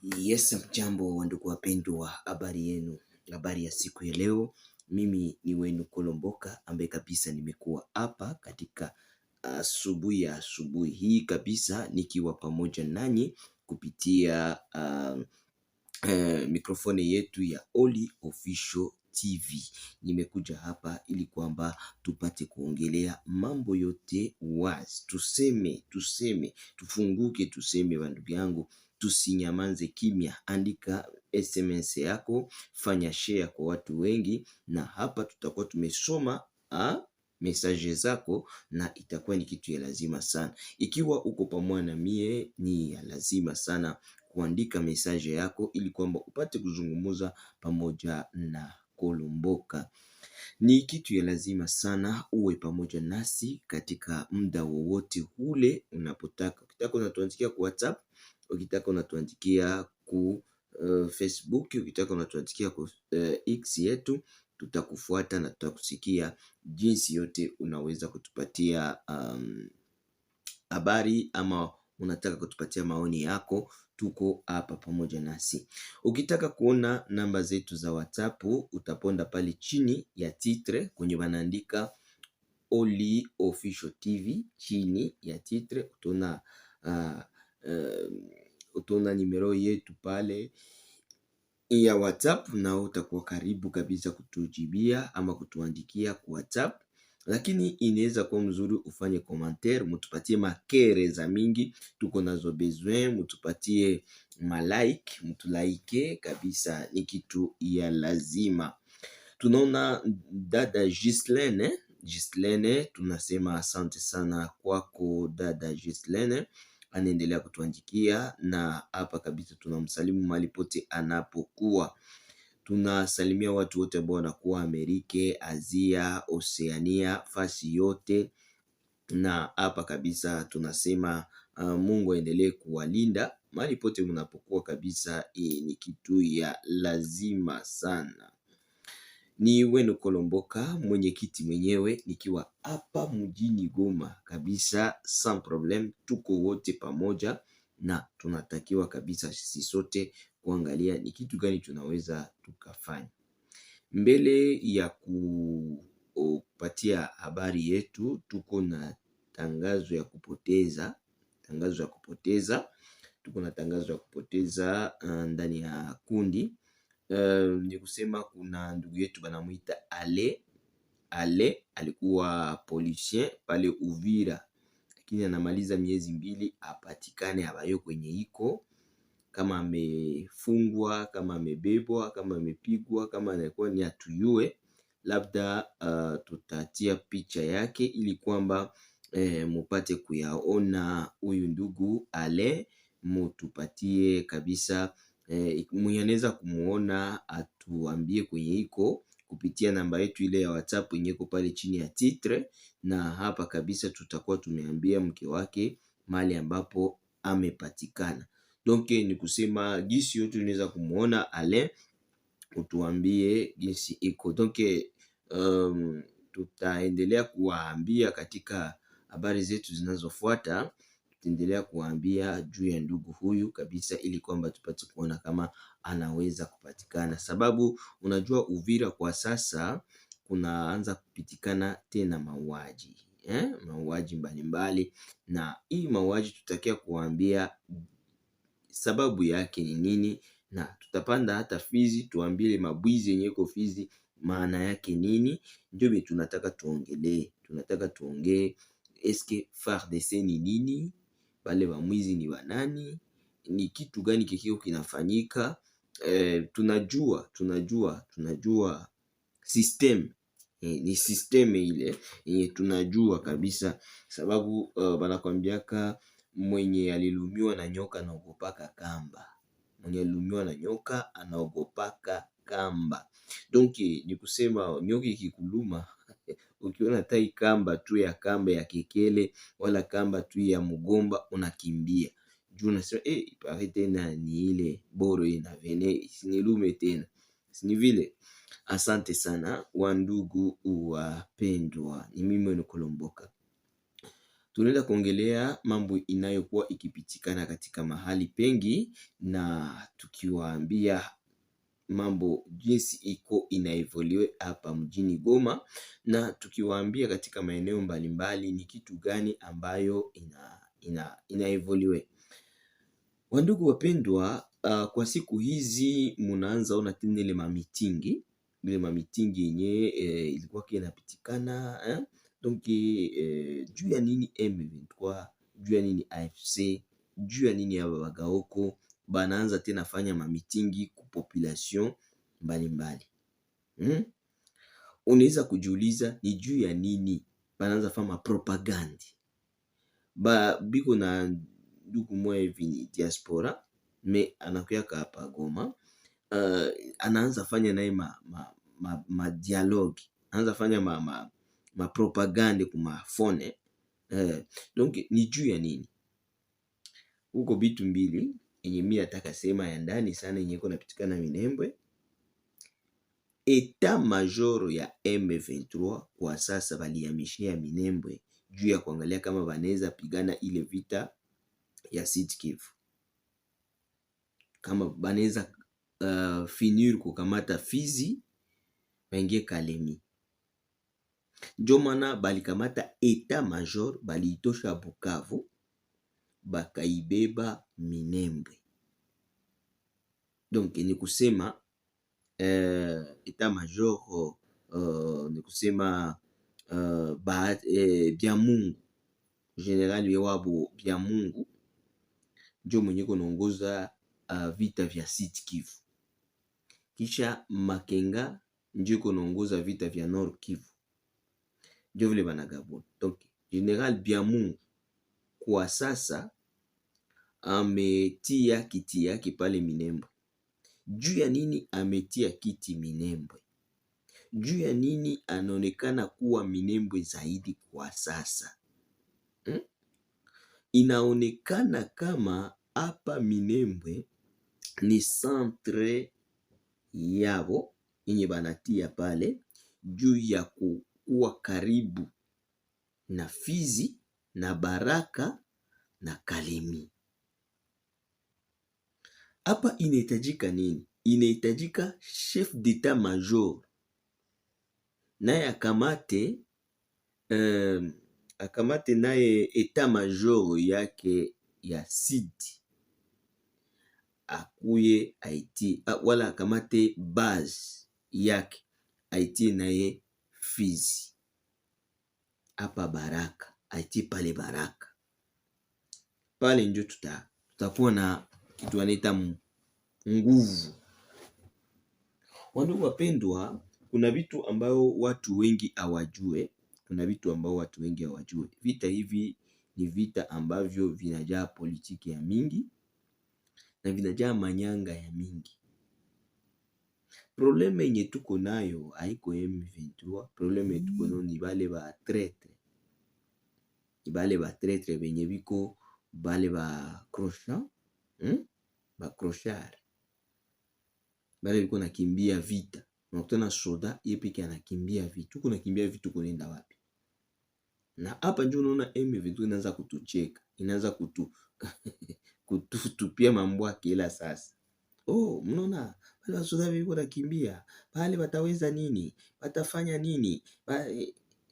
Yes, mjambo wandugu wapendwa, habari yenu, habari ya siku ya leo. Mimi ni wenu Kolomboka ambaye kabisa nimekuwa hapa katika asubuhi hii kabisa nikiwa pamoja nanyi kupitia mikrofoni yetu ya Oli Official TV. Nimekuja hapa ili kwamba tupate kuongelea mambo yote wazi, tuseme, tufunguke, tuseme bandugu yangu, tusinyamanze kimya. Andika SMS yako, fanya share kwa watu wengi, na hapa tutakuwa tumesoma message zako, na itakuwa ni kitu ya lazima sana. Ikiwa uko pamoja na mie, ni ya lazima sana kuandika message yako ili kwamba upate kuzungumuza pamoja na Kolomboka. Ni kitu ya lazima sana uwe pamoja nasi katika muda wowote ule unapotaka. Ukitaka unatuandikia ku WhatsApp, ukitaka unatuandikia ku Facebook, ukitaka unatuandikia ku X yetu, tutakufuata na tutakusikia jinsi yote unaweza kutupatia habari ama unataka kutupatia maoni yako, tuko hapa pamoja nasi. Ukitaka kuona namba zetu za WhatsApp, utaponda pale chini ya titre kwenye wanaandika Oli Official TV. Chini ya titre utaona numero yetu pale ya WhatsApp, na utakuwa karibu kabisa kutujibia ama kutuandikia kwa WhatsApp. Lakini inaweza kuwa mzuri ufanye commentaire, mutupatie makere za mingi, tuko nazo besoin, mutupatie malike, mutulaike kabisa, ni kitu ya lazima. Tunaona dada Gislene, tunasema asante sana kwako dada Gislene, anaendelea kutuandikia, na hapa kabisa tunamsalimu mahali pote anapokuwa. Tunasalimia watu wote ambao wanakuwa Amerika, Asia, Oceania, fasi yote, na hapa kabisa tunasema Mungu aendelee kuwalinda mahali pote mnapokuwa kabisa. Ni kitu ya lazima sana. Ni wenu Kolomboka, mwenyekiti mwenyewe, nikiwa hapa mjini Goma kabisa, sans problem. Tuko wote pamoja na tunatakiwa kabisa sisi sote kuangalia ni kitu gani tunaweza tukafanya. Mbele ya kupatia habari yetu, tuko na tangazo ya kupoteza, tuko na tangazo ya kupoteza ndani ya kundi. Ni kusema kuna ndugu yetu banamuita Ale, alikuwa policien pale Uvira, lakini anamaliza miezi 2 apatikane habayo kwenye iko, kama amefungwa, kama amebebwa, kama amepigwa, kama anakuwa ni atuyue. Labda tutatia picha yake ili kwamba mupate kuyaona huyu ndugu Ale, mutupatie kabisa. Mwenye anaweza kumuona atuambie kwenye iko kupitia namba yetu ile ya WhatsApp yenye iko pale chini ya titre, na hapa kabisa tutakuwa tumeambia mke wake mahali ambapo amepatikana. Donc ni kusema gisi yote unaweza kumuona Ale, utuambie gisi iko. Donc tutaendelea kuwaambia katika habari zetu zinazofuata, tutaendelea kuwaambia juu ya ndugu huyu kabisa, ili kwamba tupate kuona kama anaweza kupatikana, sababu unajua Uvira kwa sasa kunaanza kupitikana tena mauaji mbalimbali, na hii mauaji tutakia kuwaambia sababu yake ni nini, na tutapanda hata Fizi tuambie mabwizi yenye iko Fizi maana yake nini. Ndio tunataka tuongee, eske FARDC ni nini, bale bamwizi ni wanani, ni kitu gani kikio kinafanyika. Tunajua system, ni system ile yenye tunajua kabisa, sababu banakwambiaka mwenye alilumiwa na nyoka anaogopaka kamba. Donc ni kusema nyoka ikikuluma ukiona tai kamba tu ya kekele wala kamba tu ya mgomba unakimbia, juu unasema ipare tena ni ile boro ina vene isinilume tena, sini vile. Asante sana wandugu wapendwa, ni mimi wenu Kolomboka. Tunaenda kuongelea mambo inayokuwa ikipitikana katika mahali pengi, na tukiwaambia mambo jinsi iko inaevolue hapa mjini Goma, na tukiwaambia katika maeneo mbalimbali ni kitu gani ambayo inaevolue. Wandugu wapendwa, kwa siku hizi munaanza ona tena ile mamitingi yenye ilikuwa inapitikana donc juu ya nini M23, juu ya nini AFC, juu ya nini aba bagaoko banaanza tena fanya mamitingi ku population mbalimbali. Unaweza kujiuliza ni juu ya nini banaanza fanya propaganda. Biko na ndugu moya hivi ni diaspora me anakuyaka hapa Goma, anaanza fanya naye ma dialogue, anaanza fanya ma propaganda kuma fone donc ni juu ya nini? Huko bitu mbili yenye mimi nataka sema ya ndani sana yenye iko napitikana Minembwe. Etat major ya M23 kwa sasa balihamishia Minembwe juu ya kuangalia kama banaweza pigana ile vita ya Sud Kivu, kama banaweza finir kukamata Fizi baingie Kalemi. Ndio maana balikamata etat major baliitosha Bukavu bakaibeba Minembwe. Donc ni kusema etat major ni kusema Byamungu, General wabo Byamungu ndio mwenye kunaongoza vita vya Sud Kivu, kisha Makenga ndio kunaongoza vita vya Nord Kivu, ndio vile banagabona. Donc General Byamungu kwa sasa ametia kiti yake pale Minembwe. Juu ya nini ametia kiti Minembwe? Juu ya nini anaonekana kuwa Minembwe zaidi kwa sasa? Inaonekana kama hapa Minembwe ni centre yabo yenye banatia pale juu ya kuwa karibu na Fizi na Baraka na Kalemi. Hapa inahitajika nini? Inahitajika chef d'état major naye akamate naye etat major yake ya Sud akuye Haiti, wala akamate base yake Haiti naye Fizi hapa Baraka, Haiti pale Baraka pale ndio tutakuwa na kitu wanaita nguvu. Wandugu wapendwa, kuna vitu ambao watu wengi hawajue, Vita hivi ni vita ambavyo vinajaa politiki ya mingi na vinajaa manyanga ya mingi. Probleme yenye tuko nayo haiko M23, probleme yenye tuko nayo ni bale ba traître. Ni bale ba traître benye biko bale ba crochard. Bale biko nakimbia vita. Unakutana soda yeye peke anakimbia vitu. Tuko nakimbia vitu kunaenda wapi? Na hapa ndio unaona M23 inaanza kutucheka. Inaanza kutupia mambo kila sasa. Mnaona wale wasoda biko nakimbia. Pale wataweza nini? Watafanya nini?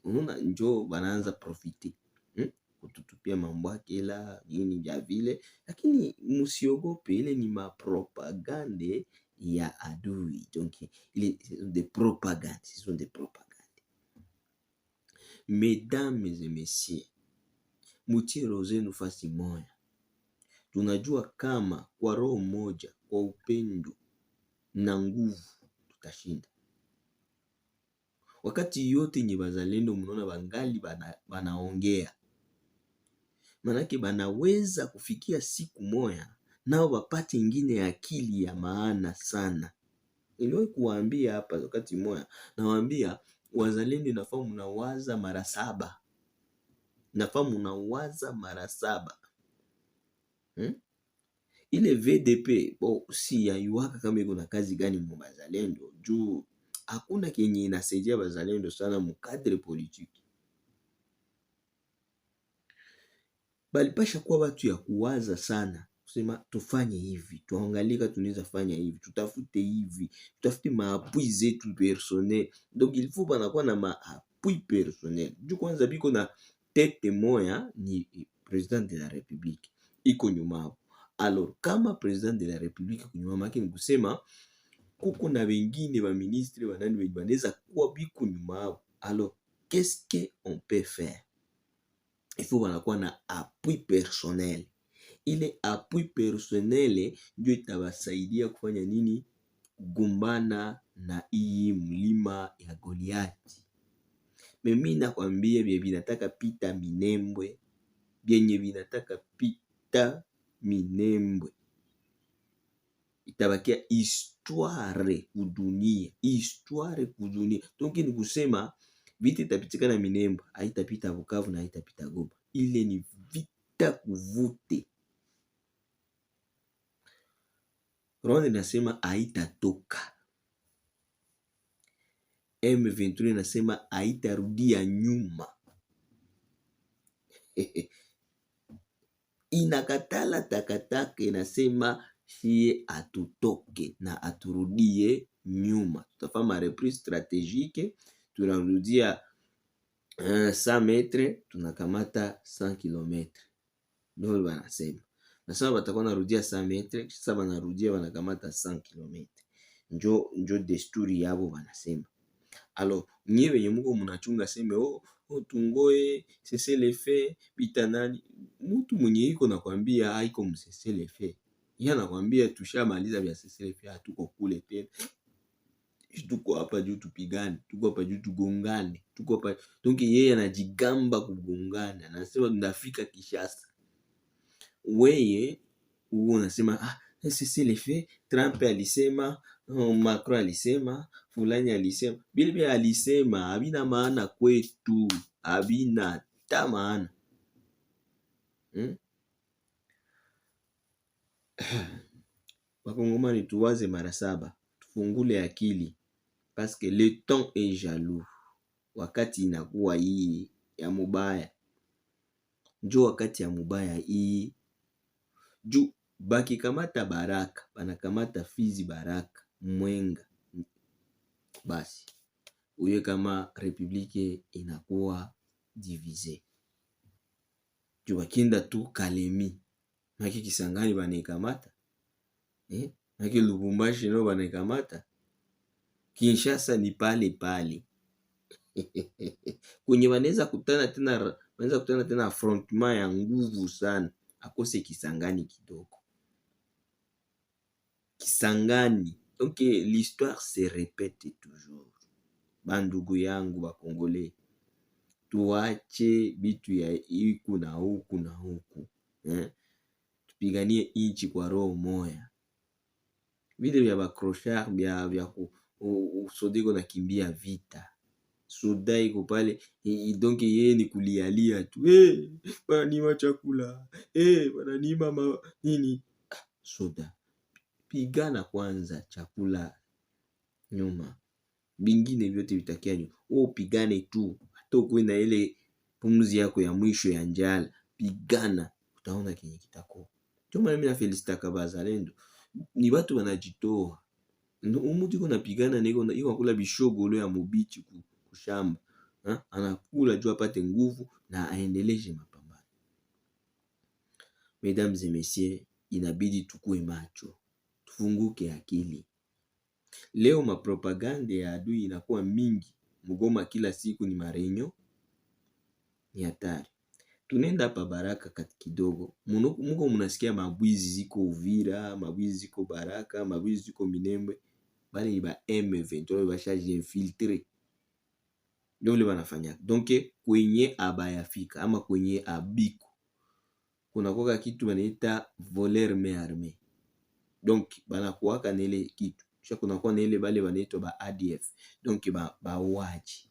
Unaona njoo banaanza profiter. Kututupia mambo kila nini ya vile, lakini msiogope, ile ni mapropagande ya adui. Donc ile des propagandes, ce sont des propagandes. Mesdames et messieurs, mutie roho zenu fasi moja. Tunajua kama kwa roho moja, kwa upendo na nguvu tutashinda. Wakati yote nye bazalendo mnaona bangali banaongea, manake banaweza kufikia siku moja nao wapate ingine akili ya maana sana. Niliwahi kuwaambia hapa wakati moja, nawaambia wazalendo inafaa mnawaza mara 7. Inafaa mnawaza mara 7. Ile VDP si ya yuwaka kama iko na kazi gani mu bazalendo, juu hakuna kenye inasaidia bazalendo sana mu cadre politique. balipasha kuwa watu ya kuwaza sana, kusema tufanye hivi, tuangalika tunaweza fanya hivi, tutafute hivi, tutafute maapui zetu personnel. Donc il faut banakuwa na maapui personnel juu kwanza biko na tete moya ni president de la republique iko nyuma. Alors kama president de la republique iko nyuma yake, ni kusema kuko na wengine ba ministre banani wenye banaweza kuwa biko nyuma. Alors qu'est-ce que on peut faire? Il faut banakuwa na appui personnel. Ile appui personnel ndio itabasaidia kufanya nini? Kugombana na hii mlima ya Goliati. Mimi nakwambia bie binataka pita Minembwe, byenye binataka pita Minembwe, itabakia histoire kudunia, histoire kudunia. Donc ni kusema vita itapitika na Minembwe, haitapita Bukavu na haitapita Goma. Ile ni vita kuvute. Rwanda inasema haitatoka, M23 inasema haitarudia nyuma. Inakatala takataka, inasema sie atutoke na aturudie nyuma. Tutafanya reprise strategique, tunarudia 100 metre, tunakamata 100 kilometre. Ndio wanasema. Na sasa watakuwa narudia 100 metre, kisha wanarudia wanakamata 100 kilometre. Njo desturi yabo wanasema. Alors nyie wenye muko mnachunga seme tungoe cessez le feu bitanani, mtu mwenye iko nakwambia haiko msese le feu, yeye anakwambia tushamaliza vya cessez le feu, hatuko kule tena, tuko hapa juu tupigane, tuko hapa juu tugongane, tuko hapa. Donc yeye anajigamba kugongana, anasema tunafika Kishasa. Weye unasema cessez le feu, Trump alisema, Macron alisema, fulani alisema. Bile alisema habina maana kwetu, habina ta maana. Wakongomani tuwaze mara 7, tufungule akili, parce que le temps est jaloux. Wakati inakuwa hii ya mubaya, njo wakati ya mubaya hii. Juu baki kamata Baraka, banakamata Fizi, Baraka, Mwenga, basi uye kama republike inakuwa divise. Juu bakinda tu Kalemi, maki Kisangani banaikamata, maki Lubumbashi no banaikamata, Kinshasa ni pale pale. Kwenye wanaweza kutana tena affrontement ya nguvu sana, akose Kisangani kidogo. Kisangani. Donc l'histoire se répète toujours. Bandugu yangu ba Congolais, tuache bitu ya iku na huku na huku, tupiganie inchi kwa roho moya. Vile vya bakrochard vya usodiko na kimbia vita, soda iko pale, donc yeye ni kulialia tu, wananima chakula, wananima nini. Soda, pigana kwanza, chakula nyuma, bingine vyote vitakia nyuma. Pigane tu, hata ukuwe na ile pumzi yako ya mwisho ya njala, pigana, utaona kenye kitako. Choma mimi na felicitaka bazalendo, ni watu wanajitoa. Umutu iko napigana na iko kula bishogolo ya mubichi kushamba, anakula juu apate nguvu na aendeleshe mapambano. Mesdames et messieurs, inabidi tukue macho, tufunguke akili. Leo mapropaganda ya adui inakuwa mingi. Mugoma kila siku ni marenyo, ni hatari. Tunenda hapa Baraka kati kidogo, muko munasikia mabwizi ziko Uvira, mabwizi ziko Baraka, mabwizi ziko Minembwe. Bale ni ba M23 bashaji infiltre, ndio wale wanafanya. Donc kwenye abayafika ama kwenye abiko, kuna koka kitu wanaita voler main armée. Donc banakuwaka na ile kitu, kisha kuna kwa na ile bale wanaitwa ba ADF, donc ba waji.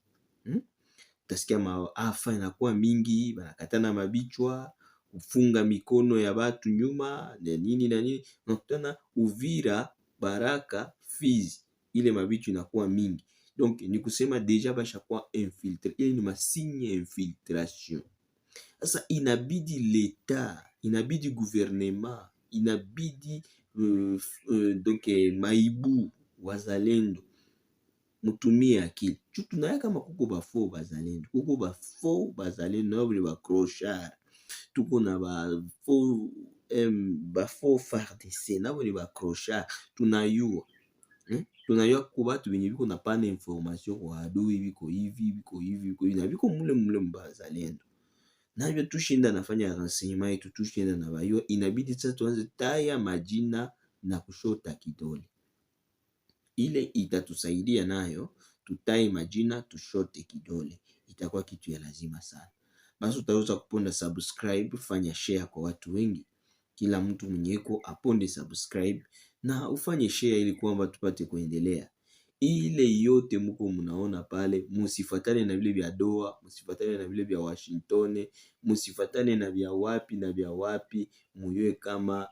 Utasikia maafa inakuwa mingi, banakatana mabichwa, kufunga mikono ya watu nyuma na nini na nini. Unakutana Uvira, Baraka, Fizi, ile mabichwa inakuwa mingi. Donc ni kusema deja basha kwa infiltre. Ile ni masigne infiltration. Sasa inabidi leta, inabidi gouvernement, inabidi donc maibu wazalendo mutumie akili juu tunaya kama kuko ba faux bazalendo, kuko ba faux bazalendo nabo ni ba clochard, tuko na ba faux FARDC nabo ni ba clochard. Tunayua tunayua kuko batu benye biko na pana information kwa adui, biko hivi biko hivi biko hivi na biko mule mule mbazalendo, navyo tushinda nafanya renseignement yetu, tushinda na bayua. Inabidi sasa tuanze taya majina na kushota kidole, ile itatusaidia nayo tutaye majina tushote kidole, itakuwa kitu ya lazima sana. Basi utaweza kuponda subscribe, fanya share kwa watu wengi, kila mtu mwenyeko aponde subscribe na ufanye share ili kwamba tupate kuendelea. Ile yote mko mnaona pale, musifatane na vile vya doa, musifatane na vile vya Washington, musifatane na vya wapi na vya wapi, muyue kama